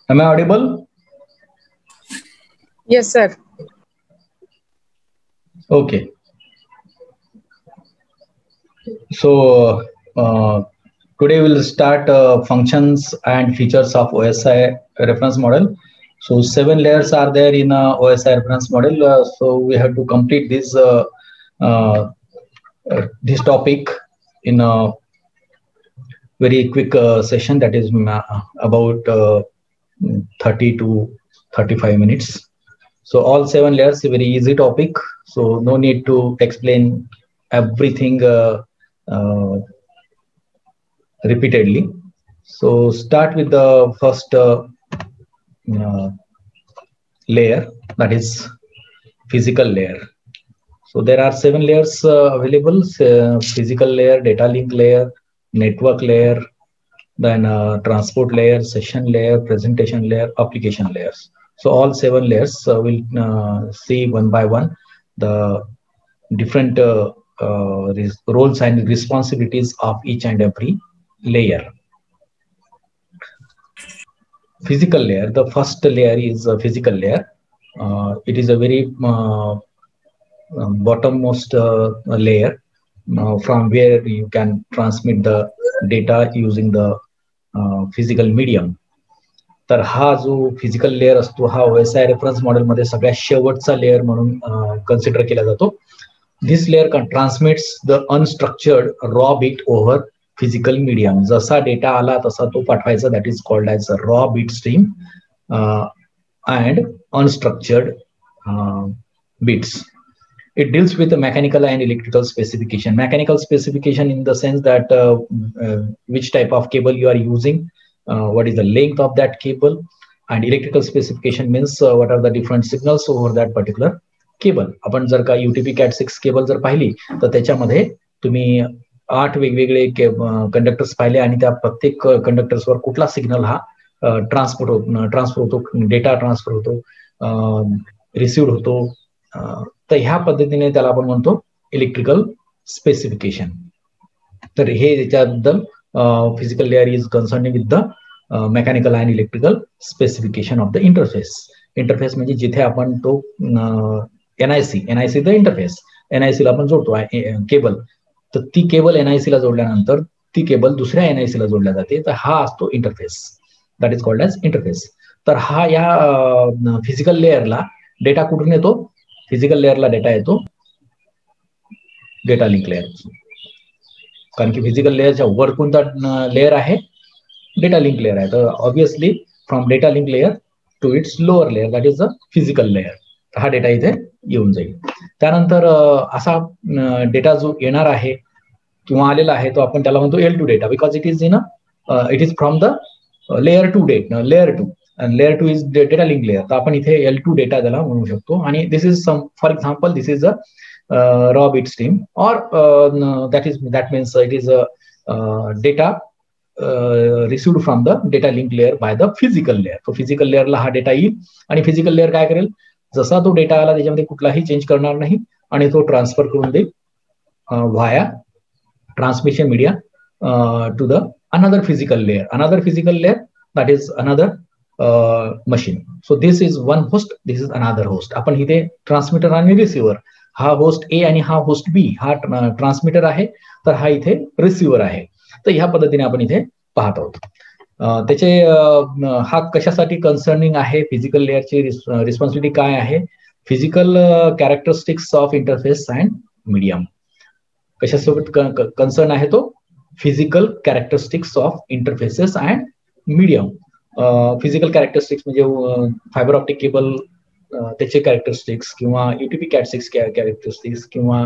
Am I audible? Yes, sir. Okay. So today we'll start functions and features of OSI reference model. So 7 layers are there in OSI reference model. So we have to complete this topic in a very quick session, that is about 30 to 35 minutes. So all 7 layers, a very easy topic. So no need to explain everything repeatedly. So start with the first layer, that is physical layer. So there are 7 layers available: physical layer, data link layer, network layer, then transport layer, session layer, presentation layer, application layers. So all 7 layers we'll see one by one the different roles and responsibilities of each and every layer. Physical layer, the first layer is a physical layer. It is a very bottommost layer from where you can transmit the data using the physical medium. तर हा जो physical layer असतो हा OSI reference मॉडेलमध्ये सगळ्यात शेवटचा layer म्हणून consider केला जातो. This layer transmits the unstructured raw bit over physical medium. जसा डेटा आला तसा तो पाठवायचा, that is called as a raw bit stream and unstructured bits. It deals with the mechanical and electrical specification. Mechanical specification in the sense that which type of cable you are using, what is the length of that cable, and electrical specification means what are the different signals over that particular cable. आपण जर का UTP Cat6 cable जर पाहिली तर त्याच्यामध्ये तुम्ही 8 वेगवेगळे conductors पाहिले आणि त्या प्रत्येक कंडक्टर्सवर कुठला सिग्नल हा ट्रान्सफर होतो, डेटा ट्रान्सफर होतो, रिसिव्ड होतो. तर ह्या पद्धतीने त्याला आपण म्हणतो इलेक्ट्रिकल स्पेसिफिकेशन. तर हे त्याच्याबद्दल physical layer is concerning with the mechanical and electrical specification of the interface. Interface म्हणजे जिथे आपण तो एनआयसी द इंटरफेस, एनआयसी ला आपण जोडतो केबल. तर ती केबल एनआयसी ला जोडल्यानंतर ती केबल दुसऱ्या एनआयसी ला जोडल्या जाते. तर हा असतो interface, that is called as interface. तर हा या फिजिकल लेअरला डेटा कुठून येतो? फिजिकल लेअरला डेटा येतो डेटा लिंक लेअर, कारण की फिजिकल लेअरच्या वर कोणता लेअर आहे? डेटा लिंक लेअर आहे. तर obviously from data link layer to its lower layer, that is the physical layer. हा डेटा इथे येऊन जाईल. त्यानंतर असा डेटा जो येणार आहे किंवा आलेला आहे तो आपण त्याला म्हणतो L2 data, because it is from the layer 2 layer 2 and layer 2 is data link layer. तर आपण इथे L2 डेटा त्याला म्हणू शकतो. आणि this is some, for example this is a raw bit stream, or that means it is a data received from the data link layer by the physical layer. तो physical लेअरला हा data येईल आणि physical layer काय करेल? जसा तो data आला त्याच्यामध्ये कुठलाही चेंज करणार नाही आणि तो ट्रान्सफर करून देईल via transmission media to the another physical layer, that is another machine. So this is one host, this is another host. आपण इथे ट्रान्समीटर आणि रिसिव्हर, हा होस्ट ए आणि हा होस्ट बी, हा ट्रान्समीटर आहे तर हा इथे रिसिव्हर आहे. तर ह्या पद्धतीने आपण इथे पाहत आहोत. त्याचे हा कशासाठी कन्सर्निंग आहे? फिजिकल लेअरची रिस्पॉन्सिबिलिटी काय आहे? Physical characteristics of interface and medium. कशासोबत कन्सर्न आहे तो? Physical characteristics of interfaces and medium. Physical characteristics म्हणजे फायबर ऑप्टिक केबल त्याचे कॅरेक्टरिस्टिक्स, किंवा UTP Cat6 कॅरेक्टरिस्टिक्स, किंवा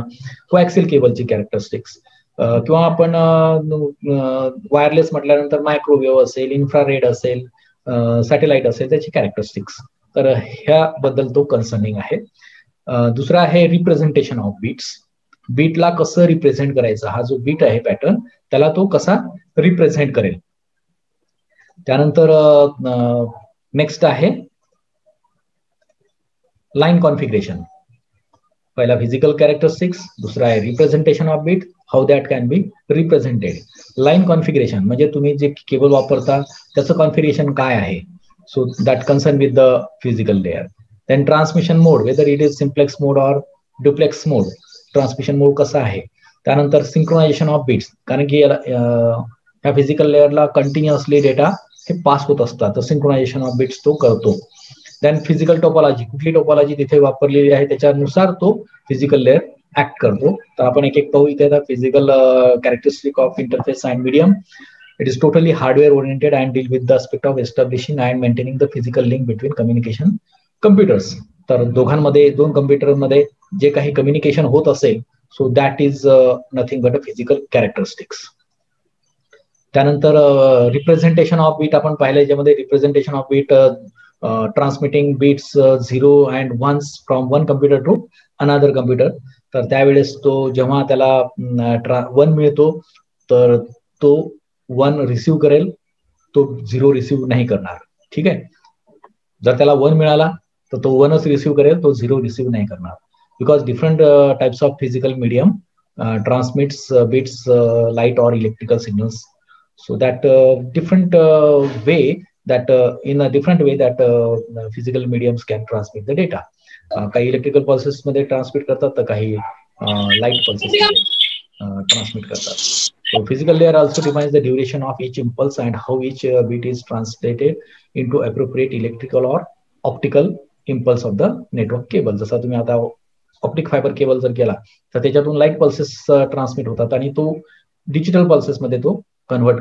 कोॲक्सियल केबलची कॅरेक्टरिस्टिक्स, किंवा आपण वायरलेस म्हटल्यानंतर मायक्रोवेव्ह असेल, इन्फ्रारेड असेल, सॅटेलाइट असेल, त्याची कॅरेक्टरिस्टिक्स. तर ह्याबद्दल तो कन्सर्निंग आहे. दुसरा आहे रिप्रेझेंटेशन ऑफ बीट्स. बीटला कसं रिप्रेझेंट करायचं, हा जो बीट आहे पॅटर्न त्याला तो कसा रिप्रेझेंट करेल. त्यानंतर नेक्स्ट आहे लाईन कॉन्फिगरेशन. पहिला फिजिकल कॅरेक्टरिस्टिक्स, दुसरा आहे representation of bit, how that can be represented. Line configuration म्हणजे तुम्ही जे केबल वापरता त्याचं कॉन्फिगरेशन काय आहे. So that concern with the physical layer. Then transmission mode, whether it is simplex mode or duplex mode, transmission mode कसा आहे. त्यानंतर सिंक्रोनायझेशन ऑफ बिट्स, कारण की ह्या फिजिकल लेअरला कंटिन्युअसली डेटा हे पास होत असतात, तर सिंक्रोनायझेशन ऑफ बिट्स तो करतो. देन फिजिकल टोपोलॉजी, कुठली टोपोलॉजी तिथे वापरलेली आहे त्याच्यानुसार तो फिजिकल लेअर ऍक्ट करतो. तर आपण एक एक पाहू इथे. Physical characteristic of interface and medium. It is totally hardware oriented and deal with the aspect of establishing and maintaining the physical link between communication computers. तर दोघांमध्ये, दोन कम्प्युटरमध्ये जे काही कम्युनिकेशन होत असेल, so that is nothing but a physical characteristics. त्यानंतर representation of bit आपण पाहिलं, ज्यामध्ये representation of bit transmitting bits 0 and 1s from one computer to another computer. तर त्यावेळेस तो जेव्हा त्याला 1 मिळतो तर तो 1 रिसिव्ह करेल, तो 0 रिसिव्ह नाही करणार. ठीक आहे. जर त्याला 1 मिळाला तर तो 1च रिसिव्ह करेल, तो 0 रिसिव्ह नाही करणार. Because different types of physical medium transmits bits, light or electrical signals, so that different way that in a different way that physical mediums can transmit the data. काही इलेक्ट्रिकल पल्सेस मध्ये transmit करतात, तर काही light pulses मध्ये transmit करतात. So physical layer also defines the duration of each impulse and how each bit is translated into appropriate electrical or optical impulse of the network cable. जसा तुम्ही आता optic fibre cable जर केला तर त्याच्यातून light pulses transmit होतात आणि तो डिजिटल पल्सेस मध्ये तो कन्वर्ट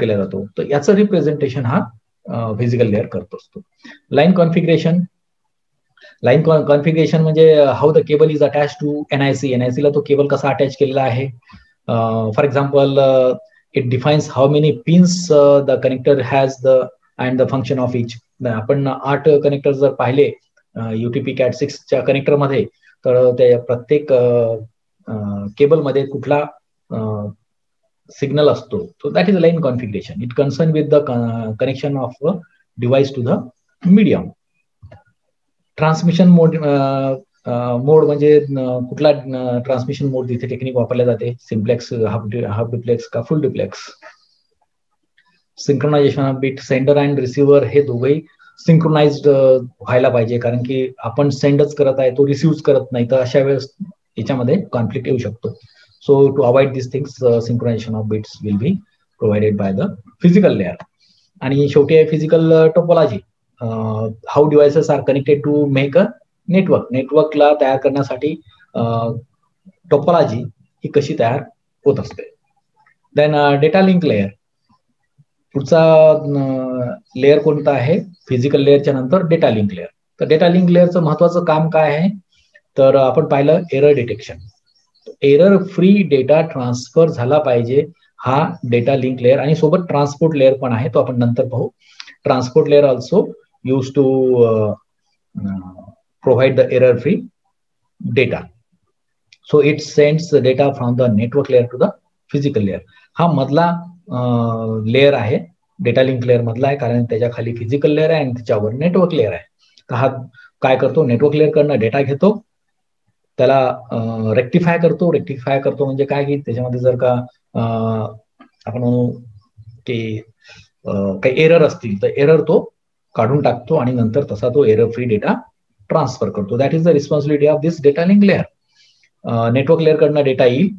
केला जातो. तर याचं रिप्रेझेंटेशन हा फिजिकल लेअर करत असतो. Line configuration. लाईन कॉन्फिगरेशन म्हणजे how the cable is attach to NIC. NIC ला तो केबल कसा अटॅच केलेला आहे. For example, it defines how many pins the connector has the and the function of each. आपण 8 connector जर पाहिले UTP Cat 6 च्या कनेक्टर मध्ये, तर त्या प्रत्येक केबलमध्ये कुठला सिग्नल असतो, so that is line configuration. It concern with the connection of device to the medium. Transmission mode म्हणजे कुठला ट्रान्समिशन मोड तिथे टेक्निक वापरले जाते, सिम्प्लेक्स, हाफ डुप्लेक्स का फुल duplex. Synchronisation of bit. Sender and receiver हे दोघेही सिंक्रोनाइज्ड व्हायला पाहिजे, कारण की आपण सेंडच करत आहे, तो रिसिव्ह करत नाही, तर अशा वेळेस याच्यामध्ये कॉन्फ्लिक्ट येऊ शकतो. So to avoid this things, synchronisation of bits will be provided by the physical layer. आणि शेवटी आहे physical topology. How devices are connected to make a network. नेटवर्कला तयार करण्यासाठी टोपोलॉजी ही कशी तयार होत असते. Then data link layer. पुढचा लेअर कोणता आहे फिजिकल लेअरच्या नंतर? Data link layer. तर डेटा लिंक लेअरचं महत्वाचं काम काय आहे, तर आपण पाहिलं error detection. Error free data transfer झाला पाहिजे हा डेटा लिंक लेअर. आणि सोबत ट्रान्सपोर्ट लेअर पण आहे, तो आपण नंतर पाहू. Transport layer also use to provide the error free data. So it sends data from the network layer to the physical layer. हा मधला लेअर आहे, डेटा लिंक लेअर मधला आहे, कारण त्याच्या खाली फिजिकल लेअर आहे आणि त्याच्यावर नेटवर्क लेअर आहे. तर हा काय करतो, नेटवर्क लेअर कडनं डेटा घेतो, त्याला रेक्टिफाय करतो. रेक्टिफाय करतो म्हणजे काय, की त्याच्यामध्ये जर का आपण म्हणू की काही एरर असतील तर एरर तो काढून टाकतो आणि नंतर तसा तो एरर फ्री डेटा ट्रान्सफर करतो. That is the responsibility of this data link layer. Network layer कडनं डेटा येईल,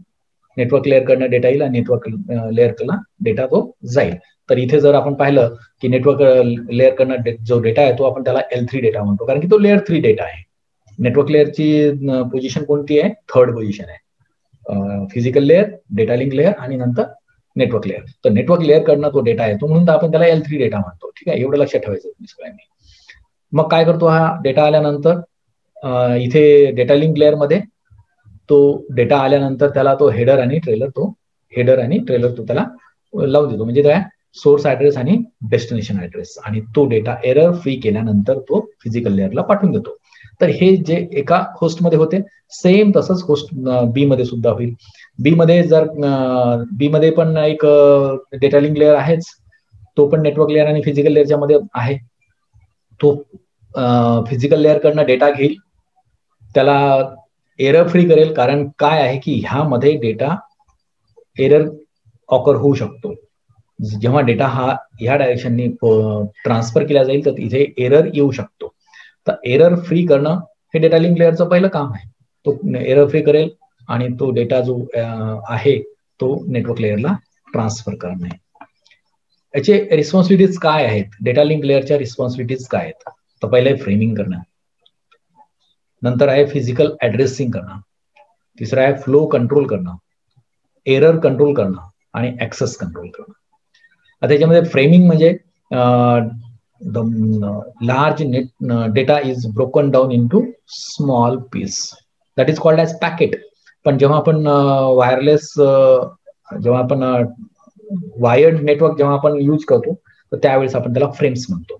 नेटवर्क लेअर कडनं डेटा येईल आणि नेटवर्क लेअर कडनं डेटा तो जाईल. तर इथे जर आपण पाहिलं की नेटवर्क लेअर कडनं जो डेटा आहे तो आपण त्याला L3 डेटा म्हणतो, कारण की तो लेअर 3 डेटा आहे. नेटवर्क लेअरची पोझिशन कोणती आहे? 3rd पोझिशन आहे. Physical layer, data link layer आणि नंतर नेटवर्क लेअर. तर नेटवर्क लेअर कडनं तो डेटा येतो म्हणून आपण त्याला L3 डेटा म्हणतो. ठीक आहे, एवढं लक्षात ठेवायचं तुम्ही सगळ्यांनी. मग काय करतो हा डेटा आल्यानंतर, इथे डेटा लिंक लेअर मध्ये तो डेटा आल्यानंतर त्याला तो हेडर आणि ट्रेलर तो त्याला लावून देतो. म्हणजे काय, सोर्स ऍड्रेस आणि डेस्टिनेशन ऍड्रेस. आणि तो डेटा एरर फ्री केल्यानंतर तो फिजिकल लेअरला पाठवून देतो. तर हे जे एका होस्टमध्ये होते, सेम तसंच होस्ट बी मध्ये सुद्धा होईल. बी मध्ये पण एक डेटा लिंक लेअर आहेच, तो पण नेटवर्क लेअर आणि फिजिकल लेअरच्या मध्ये आहे. तो फिजिकल लेअर कडनं डेटा घेईल, त्याला एरर फ्री करेल, कारण काय आहे की ह्यामध्ये डेटा एरर ऑकर होऊ शकतो. जेव्हा डेटा हा ह्या डायरेक्शननी ट्रान्सफर केला जाईल तर इथे एरर येऊ शकतो. तर एरर फ्री करणं हे डेटा लिंक लेअरचं पहिलं काम आहे. तो एरर फ्री करेल आणि तो डेटा जो आहे तो नेटवर्क लेअरला ट्रान्सफर करणे. याचे रिस्पॉन्सिबिलिटीज काय आहेत, डेटा लिंक लेअरच्या रिस्पॉन्सिबिलिटीज काय आहेत? तर पहिले फ्रेमिंग करणं, नंतर आहे फिजिकल ऍड्रेसिंग करणं, तिसरं आहे फ्लो कंट्रोल करणं, एरर कंट्रोल करणं आणि ऍक्सेस कंट्रोल करणं. आता याच्यामध्ये फ्रेमिंग म्हणजे the large data is broken down into small piece, that is called as packet. पण जेव्हा आपण वायरलेस जेव्हा आपण वायर्ड नेटवर्क जेव्हा आपण यूज करतो तर त्यावेळेस आपण त्याला फ्रेम्स म्हणतो.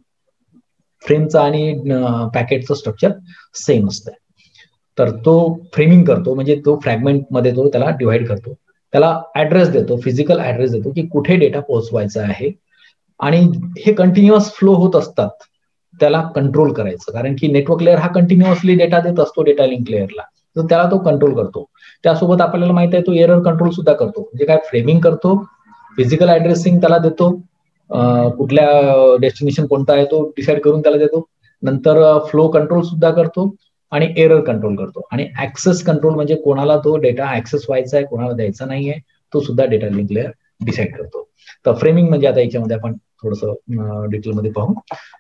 फ्रेमचं आणि पॅकेटचं स्ट्रक्चर सेम असतं. तर तो फ्रेमिंग करतो म्हणजे तो फ्रॅगमेंटमध्ये तो त्याला डिव्हाइड करतो, त्याला ऍड्रेस देतो, फिजिकल ऍड्रेस देतो की कुठे डेटा पोहोचवायचा आहे. आणि हे कंटिन्युअस फ्लो होत असतात, त्याला कंट्रोल करायचं, कारण की नेटवर्क लेअर हा कंटिन्युअसली डेटा देत असतो डेटा लिंक लेअरला, तर त्याला तो कंट्रोल करतो. त्यासोबत आपल्याला माहित आहे तो एरर कंट्रोल सुद्धा करतो. म्हणजे काय, फ्रेमिंग करतो, फिजिकल ऍड्रेसिंग त्याला देतो, कुठल्या डेस्टिनेशन कोणता आहे तो डिसाईड करून त्याला देतो, नंतर फ्लो कंट्रोल सुद्धा करतो आणि एरर कंट्रोल करतो. आणि ऍक्सेस कंट्रोल म्हणजे कोणाला तो डेटा ऍक्सेस व्हायचा आहे, कोणाला द्यायचा नाहीये, तो सुद्धा डेटा लिंक लेअर डिसाईड करतो. तर फ्रेमिंग म्हणजे आता याच्यामध्ये आपण थोडंसं डिटेलमध्ये पाहू.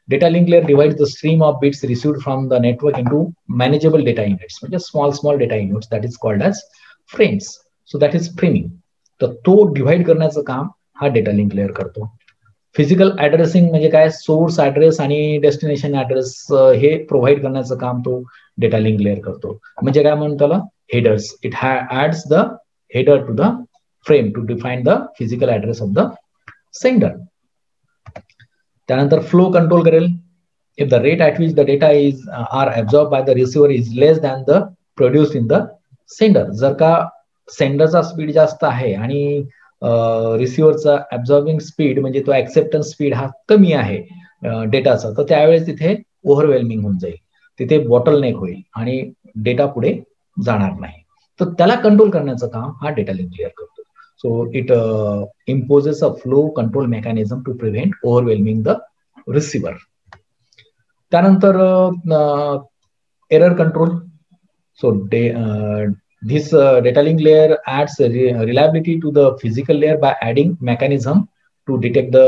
Data link layer divide the stream of bits received from the network into manageable data units, म्हणजे small data units, that is called as frames. So that is framing. तर तो डिव्हाइड करण्याचं काम हा डेटा लिंक लेअर करतो. Physical addressing म्हणजे काय, source address आणि डेस्टिनेशन ऍड्रेस हे प्रोव्हाइड करण्याचं काम तो डेटा लिंक लेअर करतो. म्हणजे काय म्हणतो त्याला, headers. It adds the header to the frame to define the physical address of the sender. त्यानंतर फ्लो कंट्रोल करेल. If the rate at which the data is are absorb by the receiver is less than the produced in the sender, जर का सेंडरचा speed जास्त आहे आणि रिसिव्हरचा ऍब्झॉर्बिंग speed म्हणजे तो acceptance speed हा कमी आहे डेटाचा, तर त्यावेळेस तिथे ओव्हरवेल्मिंग होऊन जाईल, तिथे बॉटलनेक होईल आणि डेटा पुढे जाणार नाही. तर त्याला कंट्रोल करण्याचं काम हा डेटा लिंक लेअर करतो. So it imposes a flow control mechanism to prevent overwhelming the receiver. त्यानंतर error control. So this data link layer adds reliability to the physical layer by adding mechanism to detect the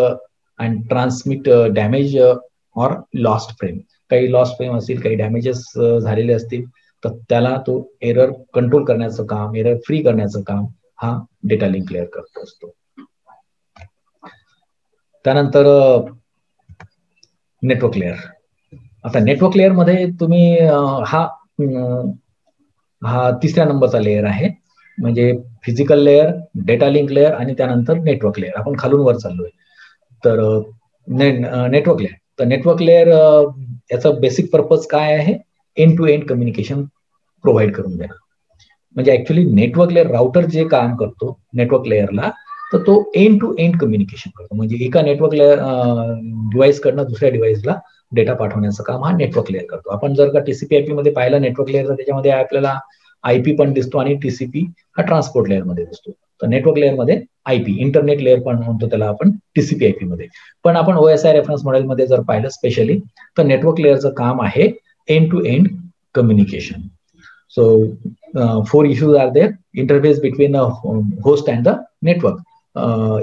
and transmit damage or lost frame. काही lost frame असतील, काही damages झालेले असतील, तर त्याला तो error control करण्याचं काम, एरर फ्री करण्याचं काम हा डेटा लिंक लेअर करत असतो. त्यानंतर नेटवर्क लेअर. आता नेटवर्क लेअर मध्ये तुम्ही हा तिसऱ्या नंबरचा लेअर आहे, म्हणजे physical layer, data link layer आणि त्यानंतर नेटवर्क लेअर. आपण खालून वर चाललोय. तर नेटवर्क लेअर. तर नेटवर्क लेअर याचा बेसिक पर्पज काय आहे, end to end communication provide करून देणं. म्हणजे ऍक्च्युली नेटवर्क लेअर राउटर जे काम करतो नेटवर्क लेअरला, तर तो एंड टू एंड कम्युनिकेशन करतो. म्हणजे एका नेटवर्क लेअर डिव्हाइस कडनं दुसऱ्या डिव्हाइसला डेटा पाठवण्याचं काम हा नेटवर्क लेअर करतो. आपण जर का TCP/IP मध्ये पाहिलं नेटवर्क लेअर, तर त्याच्यामध्ये आपल्याला IP पण दिसतो आणि TCP हा ट्रान्सपोर्ट लेअर मध्ये दिसतो. तर नेटवर्क लेअर मध्ये IP, इंटरनेट लेअर पण म्हणतो त्याला आपण TCP/IP मध्ये. पण आपण OSI रेफरन्स मॉडेलमध्ये जर पाहिलं स्पेशली, तर नेटवर्क लेअरचं काम आहे end to end communication. So 4 issues are there. Interface between host and the network.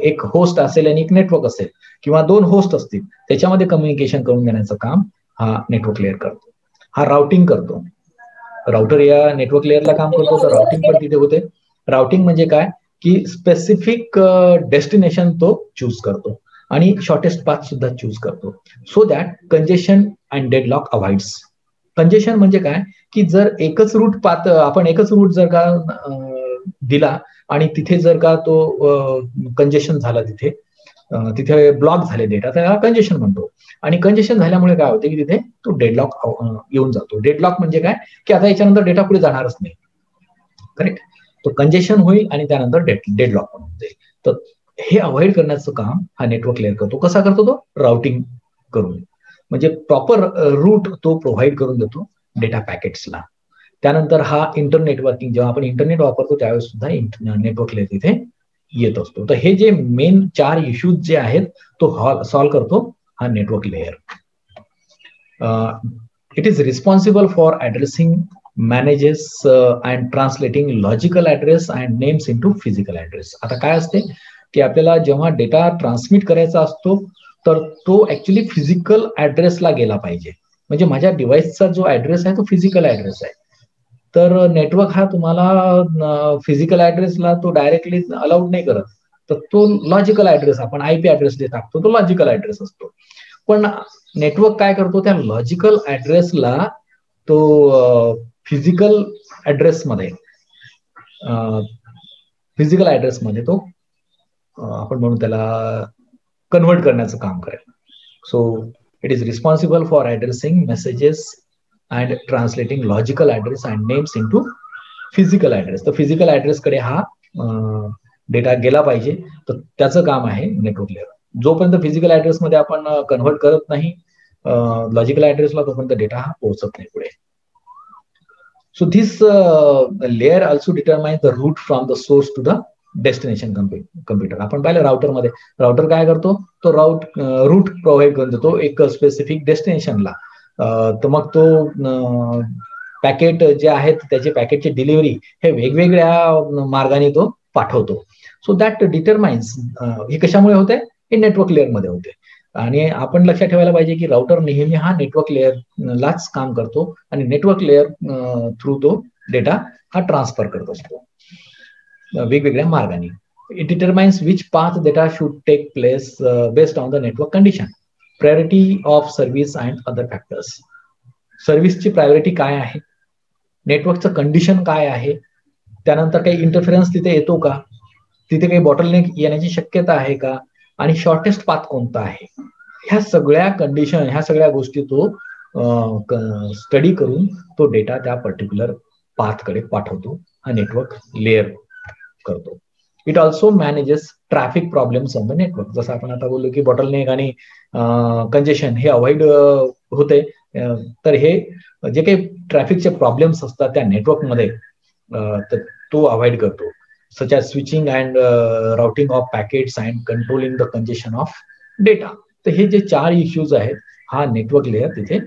एक होस्ट असेल आणि एक नेटवर्क असेल किंवा 2 होस्ट असतील, त्याच्यामध्ये कम्युनिकेशन करून देण्याचं काम हा नेटवर्क लेअर करतो. हा राउटिंग करतो. राउटर या नेटवर्क लेअरला काम करतो, तर राउटिंग पण तिथे होते. राउटिंग म्हणजे काय की स्पेसिफिक डेस्टिनेशन तो चूज करतो आणि शॉर्टेस्ट पाथ सुद्धा चूज करतो, so that congestion and deadlock avoids. Congestion म्हणजे काय की जर एकच रूट पाथ, आपण एकच रूट जर का दिला आणि तिथे जर का तो कंजेशन झाला, तिथे ब्लॉक झाले डेटा, त्याला कंजेशन म्हणतो. आणि कंजेशन झाल्यामुळे काय होते की तिथे तो डेडलॉक येऊन जातो. डेडलॉक म्हणजे काय की आता याच्यानंतर डेटा पुढे जाणारच नाही. करेक्ट. तो कंजेशन होईल आणि त्यानंतर डेडलॉक पण होते. तर हे अवॉइड करण्याचं काम हा नेटवर्क लेअर करतो. कसा करतो तो, राउटिंग करून, म्हणजे प्रॉपर रूट तो प्रोव्हाइड करून देतो डेटा पॅकेट्सला. त्यानंतर हा इंटरनेटवर्किंग, जेव्हा आपण इंटरनेट वापरतो त्यावेळेस सुद्धा नेटवर्क लेअर तिथे येत असतो. तर हे जे मेन 4 इश्यूज जे आहेत तो सॉल्व्ह करतो हा network layer. It is responsible for addressing, manages and translating logical address and names into physical address. आता काय असते की आपल्याला जेव्हा डेटा ट्रान्समिट करायचा असतो तर तो ऍक्च्युली फिजिकल ऍड्रेसला गेला पाहिजे. म्हणजे माझ्या डिव्हाइसचा जो ऍड्रेस आहे तो फिजिकल ऍड्रेस आहे. तर नेटवर्क हा तुम्हाला फिजिकल ऍड्रेसला तो डायरेक्टली अलाउड नाही करत. तर तो लॉजिकल ऍड्रेस, आपण आयपी ऍड्रेस जे टाकतो तो लॉजिकल ऍड्रेस असतो. पण नेटवर्क काय करतो, त्या लॉजिकल ऍड्रेसला तो फिजिकल ऍड्रेसमध्ये तो आपण म्हणू त्याला कन्व्हर्ट करण्याचं काम करेल. So it is responsible for addressing messages and translating logical address and names into physical address. तर फिजिकल ऍड्रेसकडे हा डेटा गेला पाहिजे. तर त्याचं काम आहे नेटवर्क लेअर. जोपर्यंत फिजिकल ऍड्रेसमध्ये आपण कन्व्हर्ट करत नाही लॉजिकल ऍड्रेसला, तोपर्यंत डेटा हा पोहोचत नाही पुढे. So this layer also determine the route from the source to the destination computer. आपण पाहिलं राउटरमध्ये, राउटर काय करतो, तो रूट प्रोव्हाइड करून देतो एक स्पेसिफिक डेस्टिनेशनला. तर मग तो पॅकेट जे आहेत त्याचे पॅकेटची डिलिव्हरी हे वेगवेगळ्या मार्गाने तो पाठवतो. सो दॅट डिटरमाइन्स, हे कशामुळे होते, हे नेटवर्क लेअरमध्ये होते. आणि आपण लक्षात ठेवायला पाहिजे की राउटर नेहमी हा नेटवर्क लेअरलाच काम करतो आणि नेटवर्क लेअर थ्रू तो डेटा हा ट्रान्सफर करत असतो वेगवेगळ्या मार्गाने. It determines which path data should take place based on the network condition, priority of service and other factors. सर्व्हिसची प्रायोरिटी काय आहे, नेटवर्कचं कंडिशन काय आहे, त्यानंतर काही इंटरफरन्स तिथे येतो का, तिथे काही बॉटलनेक येण्याची शक्यता आहे का, आणि शॉर्टेस्ट पाथ कोणता आहे, ह्या सगळ्या कंडिशन, ह्या सगळ्या गोष्टी तो स्टडी करून तो डेटा त्या पर्टिक्युलर पाथकडे पाठवतो, हा नेटवर्क लेअर करतो. It also manages traffic problems on the network. जसं आपण आता बोललो की बॉटलनेक आणि कंजेशन हे अवॉइड होते. तर हे जे काही ट्रॅफिकचे प्रॉब्लेम्स असतात त्या नेटवर्कमध्ये तर तो अवॉइड करतो. such as switching and routing of packets and controlling the congestion of data. तर हे जे 4 इश्यूज आहेत हा नेटवर्क लेअर तिथे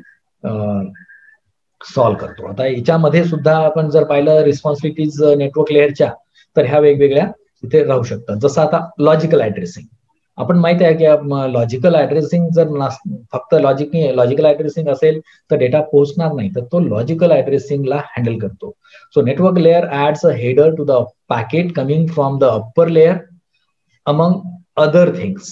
सॉल्व्ह करतो. आता याच्यामध्ये सुद्धा आपण जर पाहिलं रिस्पॉन्सिबिलिटीज नेटवर्क लेअरच्या, तर ह्या वेगवेगळ्या तिथे राहू शकतात. जसं आता लॉजिकल ऍड्रेसिंग, आपण माहित आहे की लॉजिकल ऍड्रेसिंग जर फक्त लॉजिकल ऍड्रेसिंग असेल तर डेटा पोहोचणार नाही, तर तो लॉजिकल ऍड्रेसिंगला हँडल करतो. So network layer adds a header to the packet coming from the upper layer. Among other things,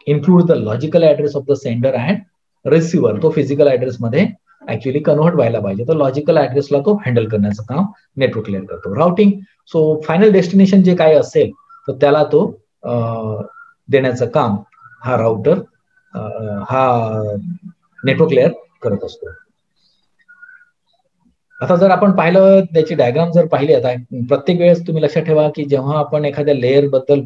include the logical address of the sender and receiver. तो physical address मध्ये actually convert व्हायला पाहिजे. तर logical ऍड्रेसला तो handle करण्याचं काम network layer करतो. Routing, so final destination जे काय असेल तर त्याला तो देण्याचं काम हा राउटर हा नेटवर्क लेअर करत असतो. आता जर आपण पाहिलं त्याची डायग्राम जर पाहिली, आता प्रत्येक वेळेस तुम्ही लक्षात ठेवा की जेव्हा आपण एखाद्या लेअर बद्दल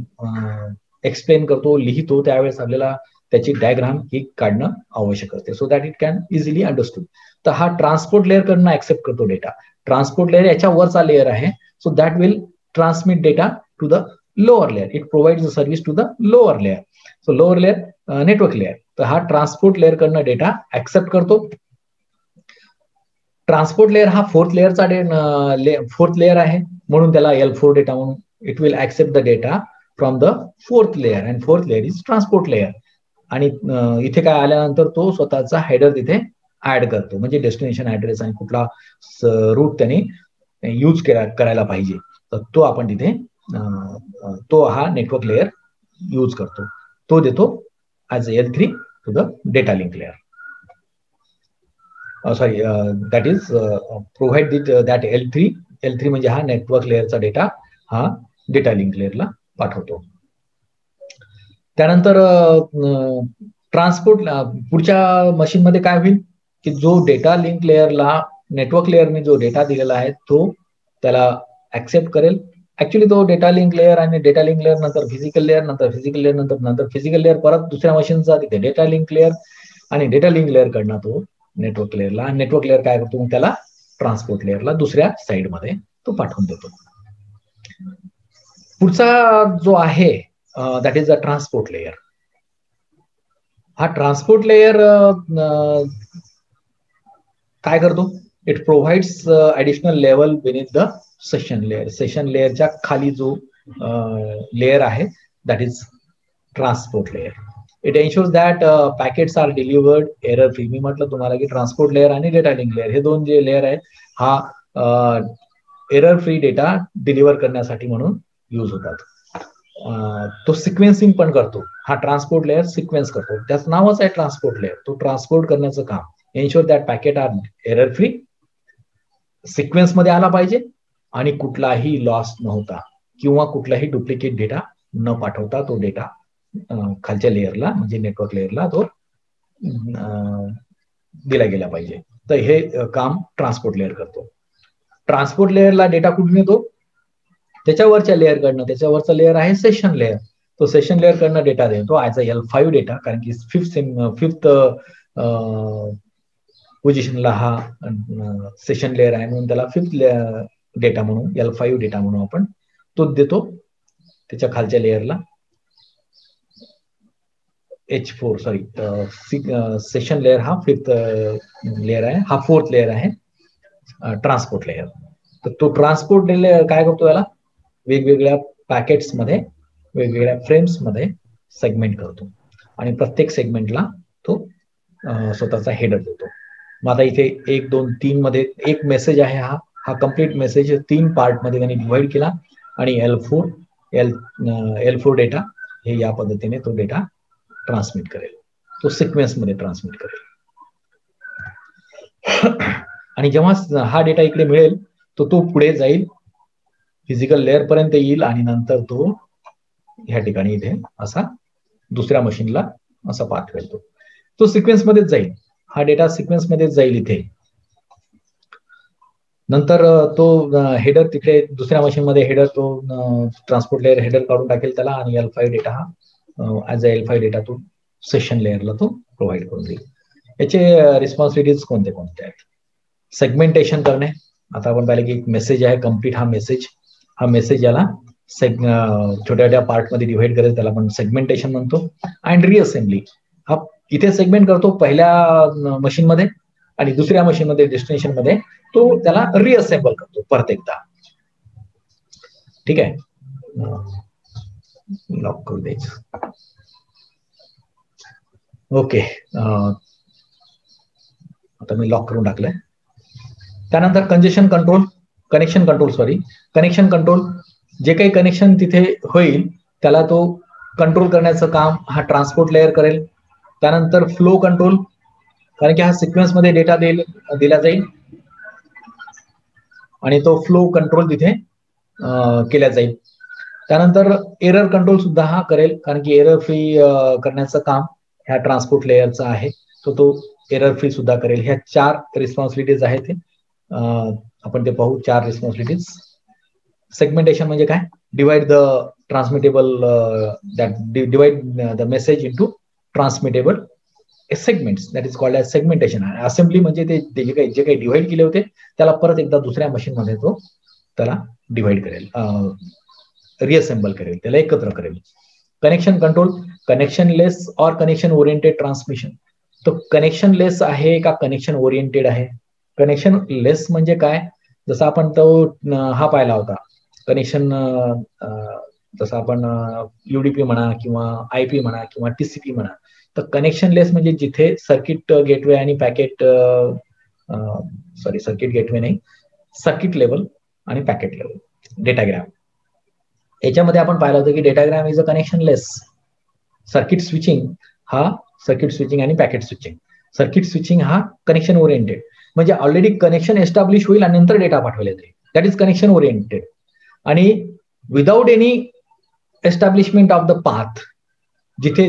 एक्सप्लेन करतो, लिहितो, त्यावेळेस आपल्याला त्याची डायग्राम ही काढणं आवश्यक असते, so that it can easily understood. तर हा ट्रान्सपोर्ट लेअर कडनं ऍक्सेप्ट करतो डेटा. ट्रान्सपोर्ट लेअर याच्या वरचा लेअर आहे, so that will transmit data to the lower layer. It provides the service to the lower layer. So lower layer network layer. तर हा transport layer कडनं data accept करतो. Transport layer हा fourth layer आहे, म्हणून त्याला L4 data म्हणून. It will accept the data from the fourth layer and fourth layer is transport layer. आणि इथे काय आल्यानंतर तो स्वतःचा हेडर तिथे ऍड करतो, म्हणजे डेस्टिनेशन ऍड्रेस आणि कुठला रूट त्याने यूज करायला पाहिजे तर तो आपण तिथे तो हा नेटवर्क लेअर यूज करतो. तो देतो as L3 to the data link layer. that is provide that L3 म्हणजे हा नेटवर्क लेअरचा डेटा हा डेटा लिंक लेअरला पाठवतो. त्यानंतर ट्रान्सपोर्ट पुढच्या मशीन मध्ये काय होईल की जो डेटा लिंक लेअरला नेटवर्क लेअरने जो डेटा दिलेला आहे तो त्याला ऍक्सेप्ट करेल. ऍक्च्युली तो डेटा लिंक लेअर आणि डेटा लिंक लेअर नंतर फिजिकल लेअर, नंतर फिजिकल लेअर, नंतर फिजिकल लेअर, परत दुसऱ्या मशीनचा तिथे डेटा लिंक लेअर, आणि डेटा लिंक लेअर कडनं तो नेटवर्क लेअरला, नेटवर्क लेअर काय करतो मग त्याला ट्रान्सपोर्ट लेअरला दुसऱ्या साइड मध्ये तो पाठवून देतो. पुढचा जो आहे that is the transport layer. हा ट्रान्सपोर्ट लेयर काय करतो? It provides additional level beneath the session layer. Session लेयरच्या खाली जो लेयर आहे that is transport layer. It ensures that packets are delivered error free. मी म्हटलं तुम्हाला की ट्रान्सपोर्ट लेयर आणि डेटा लिंक लेयर हे दोन जे लेयर आहेत हा एरर फ्री डेटा डिलिव्हर करण्यासाठी म्हणून यूज होतात. तो सिक्वेन्सिंग पण करतो. हा ट्रान्सपोर्ट लेयर सिक्वेन्स करतो. त्याचं नावच आहे ट्रान्सपोर्ट लेयर. तो ट्रान्सपोर्ट करण्याचं काम. Ensure that packet are error free, sequence मध्ये आला पाहिजे आणि कुठलाही लॉस नव्हता किंवा कुठलाही डुप्लिकेट डेटा न पाठवता तो डेटा खालच्या लेयरला म्हणजे नेटवर्क लेयरला तो दिला गेला पाहिजे. तर हे काम ट्रान्सपोर्ट लेयर करतो. ट्रान्सपोर्ट लेयरला डेटा कुठून येतो? त्याच्यावरच्या लेअर कडनं. त्याच्यावरचा लेअर आहे सेशन लेअर. तो सेशन लेअर कडनं डेटा देतो ऍज अ L5 डेटा, कारण की फिफ्थ पोझिशनला हा सेशन लेअर आहे म्हणून त्याला फिफ्थ डेटा म्हणून L5 डेटा म्हणून आपण तो देतो त्याच्या खालच्या लेअरला. H4 सॉरी सेशन लेअर हा फिफ्थ लेअर आहे, हा फोर्थ लेअर आहे ट्रान्सपोर्ट लेअर. तर तो ट्रान्सपोर्ट लेअर काय करतो? याला वेगवेगळ्या पॅकेट्स मध्ये वेगवेगळ्या फ्रेम्स मध्ये सेगमेंट करतो आणि प्रत्येक सेगमेंटला तो स्वतःचा हेडर देतो. मग आता इथे 1, 2, 3 मध्ये एक मेसेज आहे. हा कम्प्लीट मेसेज 3 पार्ट मध्ये त्यांनी डिवाइड केला आणि L4 डेटा हे या पद्धतीने तो डेटा ट्रान्समिट करेल. तो सिक्वेन्स मध्ये ट्रान्समिट करेल. आणि जेव्हा हा डेटा इकडे मिळेल तो पुढे जाईल, फिजिकल लेअर पर्यंत येईल आणि नंतर तो ह्या ठिकाणी इथे असा दुसऱ्या मशीनला असा पाठवेल. तो सिक्वेन्स मध्येच जाईल. हा डेटा सिक्वेन्स मध्येच जाईल इथे. नंतर तो हेडर तिकडे दुसऱ्या मशीन मध्ये हेडर तो ट्रान्सपोर्ट लेअर हेडर काढून टाकेल त्याला आणि L5 डेटा हा ऍज अ L5 डेटा तो सेशन लेअरला तो प्रोव्हाइड करून देईल. याचे रिस्पॉन्सिबिलिटीज कोणते कोणते आहेत? सेगमेंटेशन करणे. आता आपण पाहिलं की एक मेसेज आहे कम्प्लीट. हा मेसेज याला छोट्या छोट्या पार्ट मध्ये डिव्हाइड करेल, त्याला आपण सेगमेंटेशन म्हणतो. And reassembly. हा इथे सेगमेंट करतो पहिल्या मशीन मध्ये आणि दुसऱ्या मशीन मध्ये डेस्टिनेशन मध्ये तो त्याला रिअसेंबल करतो परत एकदा. ठीक आहे. लॉक करू द्यायचं. ओके, आता मी लॉक करून टाकलंय. त्यानंतर कनेक्शन कंट्रोल. जे काही कनेक्शन तिथे होईल त्याला तो कंट्रोल करण्याचं काम हा ट्रान्सपोर्ट लेअर करेल. त्यानंतर फ्लो कंट्रोल, कारण की हा सिक्वेन्स मध्ये डेटा दिला जाईल आणि तो फ्लो कंट्रोल तिथे केला जाईल. त्यानंतर एरर कंट्रोल सुद्धा हा करेल, कारण की एरर फ्री करण्याचं काम ह्या ट्रान्सपोर्ट लेअरचं आहे. तो एरर फ्री सुद्धा करेल. ह्या 4 रिस्पॉन्सिबिलिटीज आहेत. आपण ते पाहू. 4 रिस्पॉन्सिबिलिटीज. सेगमेंटेशन म्हणजे काय? Divide the transmittable divide the message into transmittable segments, that is called as segmentation. Assembly म्हणजे ते जे काही डिवाइड केले होते त्याला परत एकदा दुसऱ्या मशीन मध्ये तो त्याला डिवाइड करेल, रिअसेंबल करेल, त्याला एकत्र करेल. कनेक्शन कंट्रोल, कनेक्शनलेस और कनेक्शन ओरिएंटेड ट्रान्समिशन. तो कनेक्शनलेस आहे का कनेक्शन ओरिएंटेड आहे? कनेक्शन लेस म्हणजे काय? जसं आपण तो हा पाहिला होता कनेक्शन, जसं आपण UDP म्हणा किंवा IP म्हणा किंवा TCP म्हणा. तर कनेक्शन लेस म्हणजे जिथे सर्किट गेटवे आणि पॅकेट सर्किट गेटवे नाही, सर्किट लेवल आणि पॅकेट लेवल. डेटाग्राम याच्यामध्ये आपण पाहिलं होतं की datagram is a connection less. Circuit switching आणि पॅकेट स्विचिंग. सर्किट स्विचिंग हा कनेक्शन ओरिएंटेड, म्हणजे ऑलरेडी कनेक्शन एस्टॅब्लिश होईल आणि नंतर डेटा पाठवले जाईल, दॅट इज कनेक्शन ओरिएंटेड. आणि without any establishment of the path, जिथे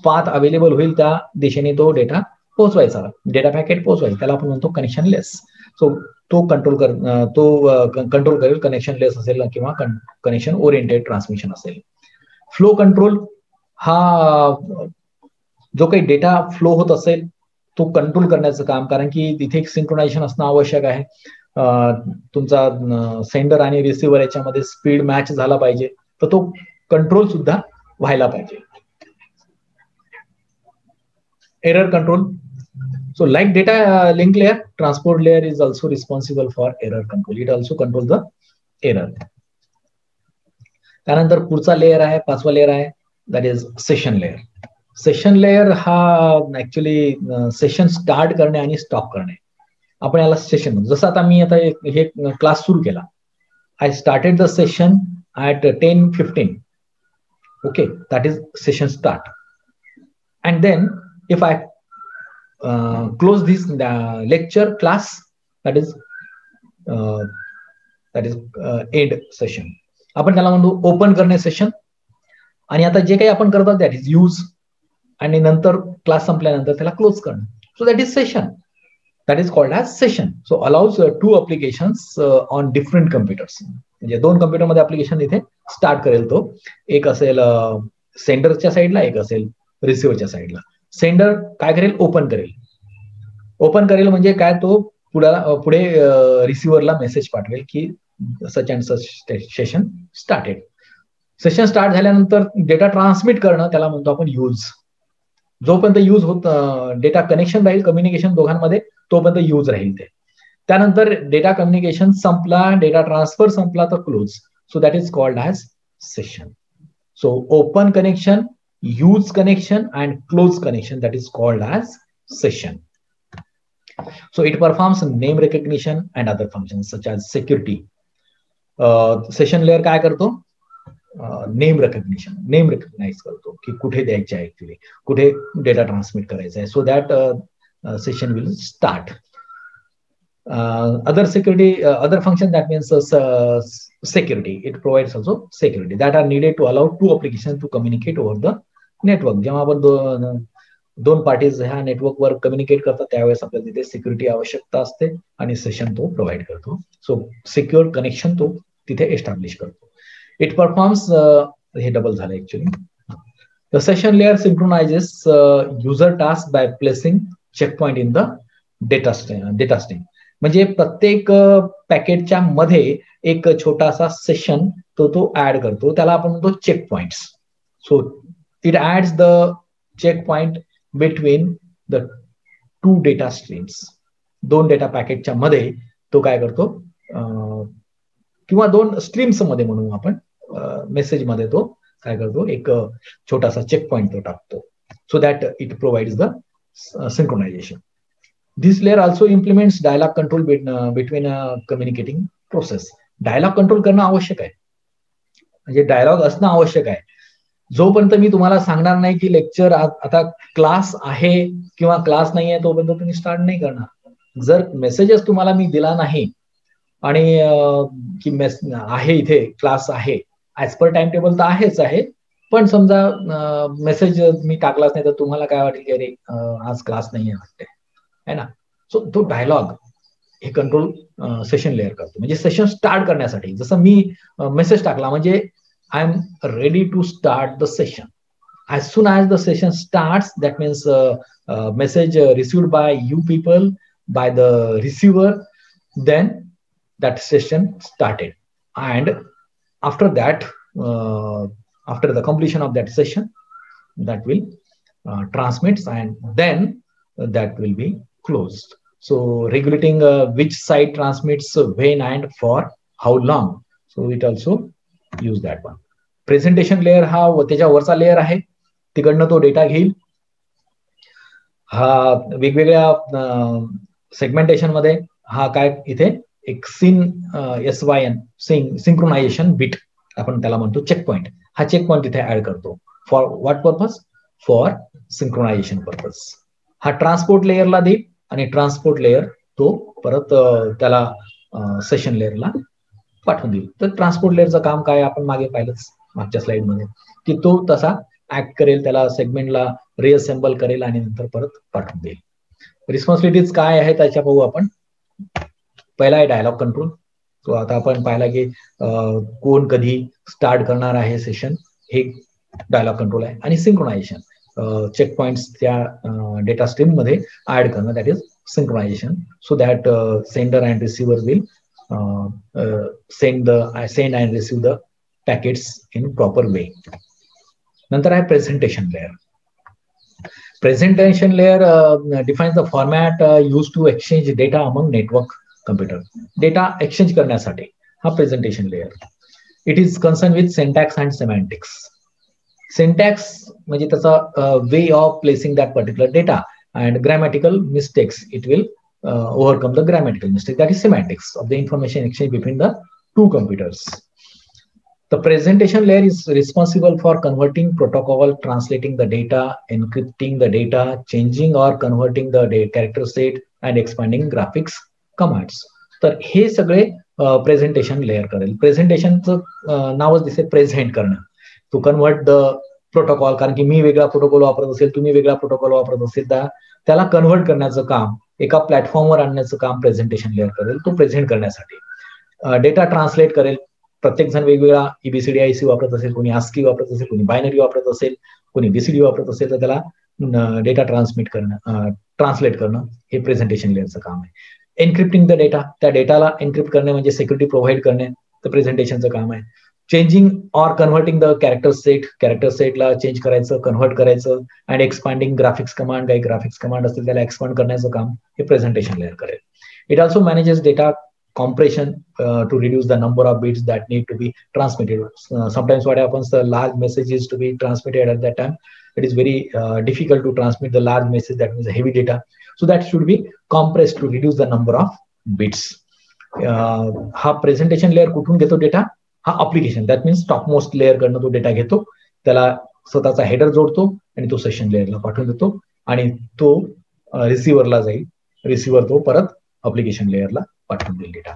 पाथ अवेलेबल होईल त्या दिशेने तो डेटा पोहोचवायचा, डेटा पॅकेट पोहोचवायचा, त्याला आपण म्हणतो कनेक्शन लेस. सो तो कंट्रोल करेल कनेक्शन लेस असेल किंवा कनेक्शन ओरिएंटेड ट्रान्समिशन असेल. फ्लो कंट्रोल हा जो काही डेटा फ्लो होत असेल तो कंट्रोल करण्याचं काम, कारण की तिथे एक सिंक्रोनायझेशन असणं आवश्यक आहे. तुमचा सेंडर आणि रिसिव्हर याच्यामध्ये स्पीड मॅच झाला पाहिजे. तर तो कंट्रोल सुद्धा व्हायला पाहिजे. Error control. So like data link layer, transport layer is also responsible for error control. It also controls the error. त्यानंतर पुढचा लेयर आहे, पाचवा लेयर आहे, that is session layer. Session layer हा ऍक्च्युली सेशन स्टार्ट करणे आणि stop करणे. आपण याला सेशन, जसं आता मी आता हे क्लास सुरू केला, I started the session at 10:15. Okay, that is session start. And then if I close this lecture class, that is end session. आपण त्याला म्हणतो ओपन करणे सेशन. आणि आता जे काही आपण करतो दॅट इज यूज, आणि नंतर क्लास संपल्यानंतर त्याला क्लोज करणं. So that is session. That is called as session. So allows 2 applications on different computers. म्हणजे 2 कम्प्युटरमध्ये अप्लिकेशन इथे स्टार्ट करेल तो. एक असेल सेंडरच्या साईडला, एक असेल रिसिव्हरच्या साईडला. सेंडर काय करेल, ओपन करेल. ओपन करेल म्हणजे काय, तो पुढे रिसिव्हरला मेसेज पाठवेल की such and such session started. Session start झाल्यानंतर डेटा ट्रान्समिट करणं त्याला म्हणतो आपण यूज. जोपर्यंत यूज होत, डेटा कनेक्शन राहील कम्युनिकेशन दोघांमध्ये, तोपर्यंत यूज राहील ते. त्यानंतर डेटा कम्युनिकेशन संपला, डेटा ट्रान्सफर संपला तर close. So that is called as session. So open connection, use connection and close connection, that is called as session. So it performs name recognition and other functions such as security. Session layer काय करतो, name recognition, name recognise करतो की कुठे द्यायचे आहे, actually कुठे data transmit करायचा आहे. So that session will start. Other security, other function, that means security. It provides also security that are needed to allow 2 applications to communicate over the network. जेव्हा आपण 2 पार्टीज ह्या नेटवर्कवर communicate करतात त्यावेळेस आपल्याला तिथे सिक्युरिटी आवश्यकता असते आणि सेशन तो प्रोव्हाइड करतो. सो सिक्युअर कनेक्शन तो तिथे एस्टॅब्लिश करतो. इट परफॉर्म्स, हे डबल झालं actually. The session layer synchronises user task by placing check point in the data stream. म्हणजे प्रत्येक पॅकेटच्या मध्ये एक छोटासा सेशन तो ऍड करतो, त्याला आपण म्हणतो check points. So it adds the check point between the 2 data streams. 2 data पॅकेटच्या मध्ये तो काय करतो, किंवा 2 स्ट्रीम्स मध्ये म्हणू आपण, मेसेज मध्ये तो काय करतो, एक छोटासा चेक पॉइंट तो टाकतो. So that it provides the synchronisation. This layer also implements dialogue control between a communicating process. Dialogue control करणं आवश्यक आहे, म्हणजे डायलॉग असणं आवश्यक आहे. जोपर्यंत मी तुम्हाला सांगणार नाही की लेक्चर आता क्लास आहे किंवा क्लास नाही आहे, तोपर्यंत तुम्ही स्टार्ट नाही करणार. जर मेसेजेस तुम्हाला मी दिला नाही आणि की आहे इथे क्लास आहे, ऍज पर टाइम टेबल तर आहेच आहे, पण समजा मेसेज मी टाकलाच नाही तर तुम्हाला काय वाटेल की अरे आज क्लास नाही आहे वाटते, है ना. सो तो डायलॉग हे कंट्रोल सेशन लेअर करतो. म्हणजे सेशन स्टार्ट करण्यासाठी जसं मी मेसेज टाकला म्हणजे I am ready to start the session. As soon as the session starts, that means message received by you people, by the receiver, then that session started. And after that, after the completion of that session, that will transmits, and then that will be closed. So regulating which side transmits when and for how long. So it also use that one. Presentation layer हा त्याच्या वरचा layer आहे, तिकडनं तो data घेईल. हा वेगवेगळ्या segmentation मध्ये हा काय इथे एक SYN सिंक्रोनायझेशन बिट आपण त्याला म्हणतो चेक पॉइंट. हा चेक पॉइंट इथे ऍड करतो. For what purpose? For synchronisation purpose. हा ट्रान्सपोर्ट लेअरला देईल आणि ट्रान्सपोर्ट लेअर तो परत त्याला सेशन लेअरला पाठवून देईल. तर ट्रान्सपोर्ट लेअरचं काम काय आपण मागे पाहिलंच मागच्या स्लाइड मध्ये, की तो तसा ऍक्ट करेल, त्याला सेगमेंटला रिअसेंबल करेल आणि नंतर परत पाठवून देईल. रिस्पॉन्सिबिलिटीज काय आहे त्याच्या पाहू आपण. पहिला आहे डायलॉग कंट्रोल. तो आता आपण पाहिला की कोण कधी स्टार्ट करणार आहे सेशन, हे डायलॉग कंट्रोल आहे. आणि सिंक्रोनायझेशन, चेक पॉइंट्स त्या डेटा स्ट्रीम मध्ये ऍड करणं, that is synchronisation. So that sender and receiver will send and receive the packets in proper way. नंतर आहे presentation layer. Presentation layer defines the format used to exchange data among network computer. Data exchange करण्यासाठी हा presentation layer. It is concerned with syntax and semantics. Syntax म्हणजे त्याचा way of placing that particular data, and grammatical mistakes it will overcome the grammatical mistake. That is semantics of the information exchange between the two computers. The presentation layer is responsible for converting protocol, translating the data, encrypting the data, changing or converting the character set, and expanding graphics commands. तर हे सगळे presentation layer करेल. प्रेझेंटेशनचं नावच दिसेल present करणं. To convert the protocol, कारण की मी वेगळा प्रोटोकॉल वापरत असेल, तुम्ही वेगळा प्रोटोकॉल वापरत असेल, तर त्याला कन्व्हर्ट करण्याचं काम, एका प्लॅटफॉर्मवर आणण्याचं काम प्रेझेंटेशन लेअर करेल. तो प्रेझेंट करण्यासाठी डेटा ट्रान्सलेट करेल. प्रत्येक जण वेगवेगळा EBCD IC वापरत असेल, कोणी ASCII वापरत असेल, कोणी बायनरी वापरत असेल, कोणी BCD वापरत असेल, तर त्याला डेटा ट्रान्सलेट करणं हे प्रेझेंटेशन लेअरचं काम आहे. एन्क्रिप्टिंग द डेटा, त्या डेटाला एन्क्रिप्ट करणे म्हणजे सिक्युरिटी प्रोव्हाइड करणे, तर प्रेझेंटेशनचं काम आहे. Changing or converting the character सेटला change करायचं, कन्व्हर्ट करायचं, अँड एक्सपांडिंग ग्राफिक्स कमांड, काही ग्राफिक्स कमांड असतील त्याला एक्सपांड करण्याचं काम हे प्रेझेंटेशन लेअर करेल. It also manages data compression to reduce the number of bits that need to be transmitted. Sometimes what happens, the large messages to be transmitted at that time, it is very difficult to transmit the large message, that means heavy data, so that should be compressed to reduce the number of bits. हा presentation layer कुठून घेतो data? हा application, that means topmost layer कडनं तो data घेतो, त्याला स्वतःचा header जोडतो आणि तो सेशन लेअरला पाठवून देतो, आणि तो रिसिव्हरला जाईल. रिसिव्हर तो परत अप्लिकेशन लेअरला पाठवून देईल डेटा.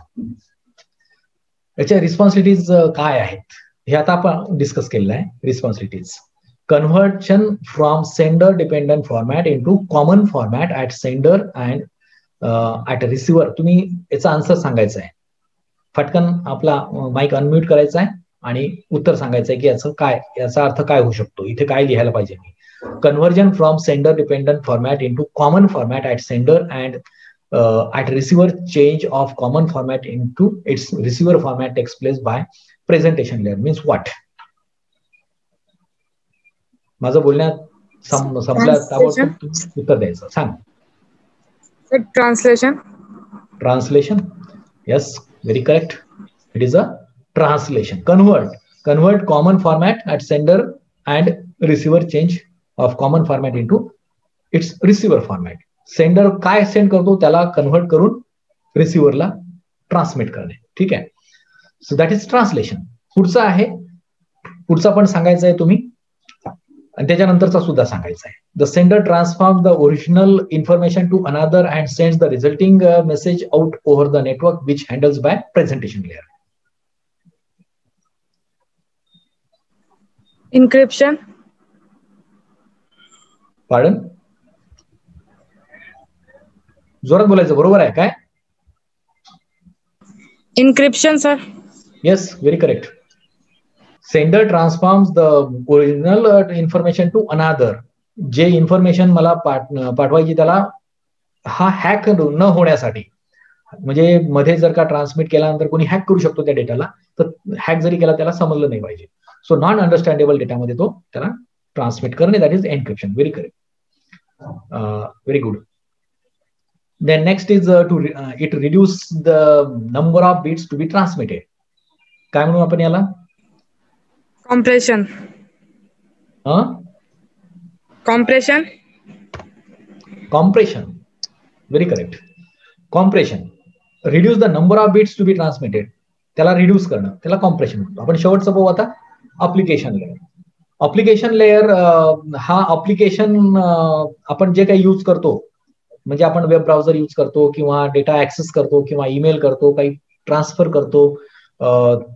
याच्या रिस्पॉन्सिबिलिटीज काय आहेत हे आता आपण डिस्कस केलेलं आहे. Responsibilities: conversion from sender dependent format into common format at sender and at receiver. तुम्ही याचा आन्सर सांगायचा आहे. फटकन आपला माईक अनम्यूट करायचा आहे आणि उत्तर सांगायचं आहे की याचा अर्थ काय होऊ शकतो, इथे काय लिहायला पाहिजे मी. Conversion from sender dependent format into common format at sender and at receiver, change of common format into its receiver format takes place by presentation layer. Means what? माझं बोलण्यात संपल्या ताबडतोब उत्तर द्यायचं. सांग. Translation. Yes, very correct. It is a translation. Convert common format at sender and receiver, change of common format into its receiver format. Sender काय send करतो त्याला कन्व्हर्ट करून रिसिव्हरला ट्रान्समिट करणे. ठीक आहे. So that is translation. पुढचा पण सांगायचा आहे तुम्ही, आणि त्याच्यानंतरचा सुद्धा सांगायचा आहे. The sender transform the original information to another and sends the resulting message out over the network which handles by presentation layer. Encryption. Pardon? जोरात बोलायचं. बरोबर आहे काय? Encryption, sir. Yes, very correct. Sender transforms the original information to another. जे information मला पाठवायची त्याला हा हॅक न होण्यासाठी, म्हणजे मध्ये जर का ट्रान्समिट केल्यानंतर कोणी हॅक करू शकतो त्या डेटाला, तर हॅक जरी केला त्याला समजलं नाही पाहिजे. सो नॉन अंडरस्टँडेबल डेटामध्ये तो त्याला ट्रान्समिट करणे, that is encryption. Very correct. Very good. Then next is it reduce the number of bits to be transmitted. काय म्हणू आपण याला? Compression. Compression. Very correct. Compression. Reduce the number of bits to be transmitted. त्याला reduce करणं, त्याला compression म्हणतो आपण. शेवटचं पाहू आता, अप्लिकेशन लेअर. अप्लिकेशन लेअर हा अप्लिकेशन आपण जे काही यूज करतो, म्हणजे आपण वेब ब्राउझर यूज करतो किंवा डेटा ऍक्सेस करतो किंवा ईमेल करतो, काही ट्रान्सफर करतो,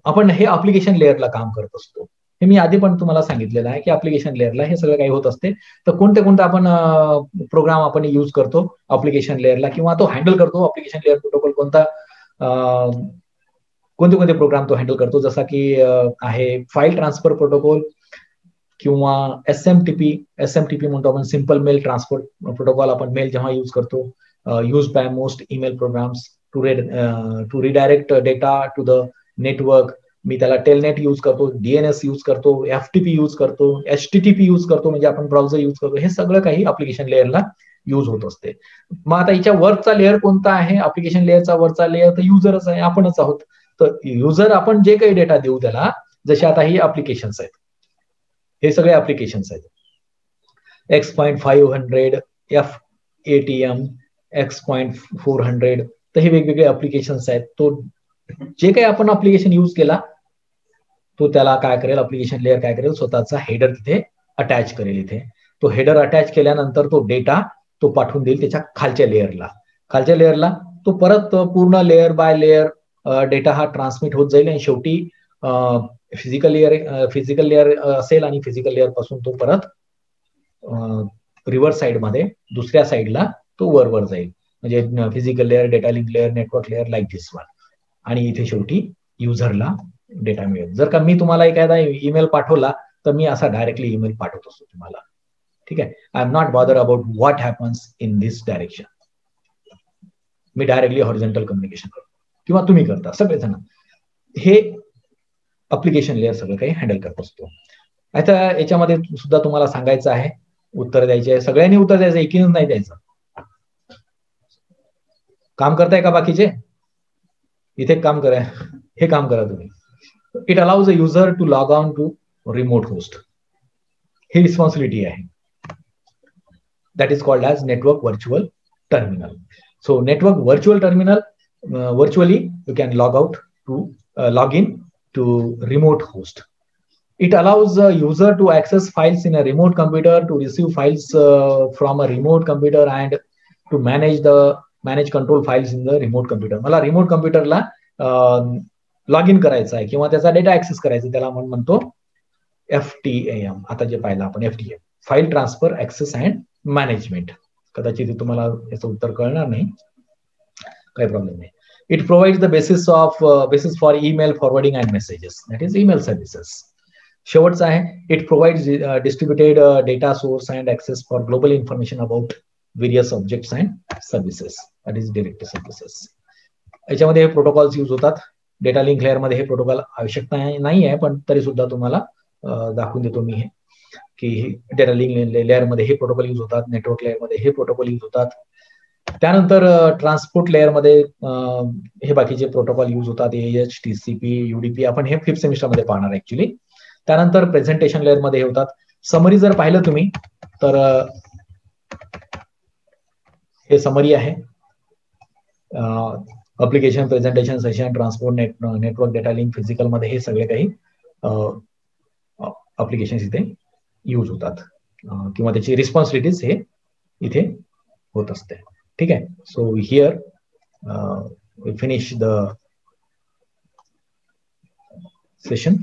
आपण हे अप्लिकेशन लेअरला काम करत असतो. हे मी आधी पण तुम्हाला सांगितलेलं आहे की अप्लिकेशन लेअरला हे सगळं काही होत असते. तर कोणते आपण प्रोग्राम आपण यूज करतो अप्लिकेशन लेअरला, किंवा तो हँडल करतो अप्लिकेशन लेअर प्रोटोकॉल कोणता, कोणते प्रोग्राम तो हँडल करतो, जसा की आहे फाईल ट्रान्सफर प्रोटोकॉल किंवा एसएमटीपी म्हणतो आपण, सिम्पल मेल ट्रान्सपोर्ट प्रोटोकॉल. आपण मेल जेव्हा यूज करतो, use by most email programs to redirect data to the network मी त्याला टेलनेट यूज करतो, डीएनएस यूज करतो, FTP यूज करतो, HTTP यूज करतो, म्हणजे आपण ब्राउझर यूज करतो, हे सगळं काही ऍप्लिकेशन लेअरला यूज होत असते. मग आता याच्या वरचा लेअर कोणता आहे? ऍप्लिकेशन लेअरचा वरचा लेअर तर युजरच आहे, आपणच आहोत. तर युजर आपण जे काही डेटा देऊ त्याला, जसे आता ही ऍप्लिकेशन्स आहेत, हे सगळे ऍप्लिकेशन्स आहेत. X.500, FATM, X.400, तर हे वेगवेगळे ऍप्लिकेशन्स आहेत. तो जे काही आपण ऍप्लिकेशन यूज केला तो त्याला काय करेल, ऍप्लिकेशन लेअर काय करेल, स्वतःचा हेडर तिथे अटॅच करेल. इथे तो हेडर अटॅच केल्यानंतर तो डेटा तो पाठवून देईल त्याच्या खालच्या लेअरला. तो परत पूर्ण लेअर बाय लेअर डेटा हा ट्रान्समिट होत जाईल आणि शेवटी फिजिकल लेअर असेल आणि फिजिकल लेअर पासून तो परत रिव्हर्स साइड मध्ये दुसऱ्या साइडला तो वर जाईल. म्हणजे physical layer, data link layer, network layer, like this one. आणि इथे शेवटी युजरला डेटा मिळेल. जर का मी तुम्हाला एखादा ईमेल पाठवला तर मी असा डायरेक्टली ईमेल पाठवत असतो तुम्हाला. ठीक आहे. I am not bother about what happens in this direction. Me directly horizontal communication करतो किंवा तुम्ही करता, सगळेजण. हे ऍप्लिकेशन लेअर सगळं काही हँडल करत असतो. आता याच्यामध्ये सुद्धा तुम्हाला सांगायचं आहे, उत्तर द्यायचे आहे, सगळ्यांनी उत्तर द्यायचं, एकीनच नाही द्यायचं. काम करताय का बाकीचे? इथे काम करा, हे काम करा तुम्ही. It allows a user to log on to remote host. ही रिस्पॉन्सिबिलिटी आहे. That is called as network virtual terminal. So network virtual terminal, virtually you can log in to remote host. It allows the user to access files in a remote computer, to receive files from a remote computer, and to manage control files in the remote computer. मला remote computerला log in करायचं आहे किंवा त्याचा data access करायचा, त्याला आपण म्हणतो FTAM. आता जे पाहिलं आपण FTAM, file transfer access and management. कदाचित तुम्हाला याचं उत्तर कळणार नाही, काही प्रॉब्लेम नाही. It provides the basis for email forwarding and messages, that is email services. शेवटचा आहे, it provides distributed data source and access for global information about various objects and services, that is directory services. याच्यामध्ये हे protocols use होतात. Data link layer मध्ये हे protocol आवश्यकता नाही आहे, पण तरी सुद्धा तुम्हाला दाखवून देतो मी हे, की डेटा लिंक लेअर मध्ये हे प्रोटोकॉल यूज होतात, नेटवर्क लेअर मध्ये हे प्रोटोकॉल यूज होतात. त्यानंतर ट्रान्सपोर्ट लेअर मध्ये हे बाकीचे प्रोटोकॉल यूज होतात, AH, TCP, UDP. आपण हे 5th सेमिस्टरमध्ये पाहणार ऍक्च्युली. त्यानंतर प्रेझेंटेशन लेअर मध्ये होतात. समरी जर पाहिलं तुम्ही तर हे समरी आहे. Application, presentation, session, transport, network, data link, physical मध्ये हे सगळे काही अप्लिकेशन इथे यूज होतात किंवा त्याची रिस्पॉन्सिबिलिटीज हे इथे होत असते. ठीक आहे. So here we finish the session.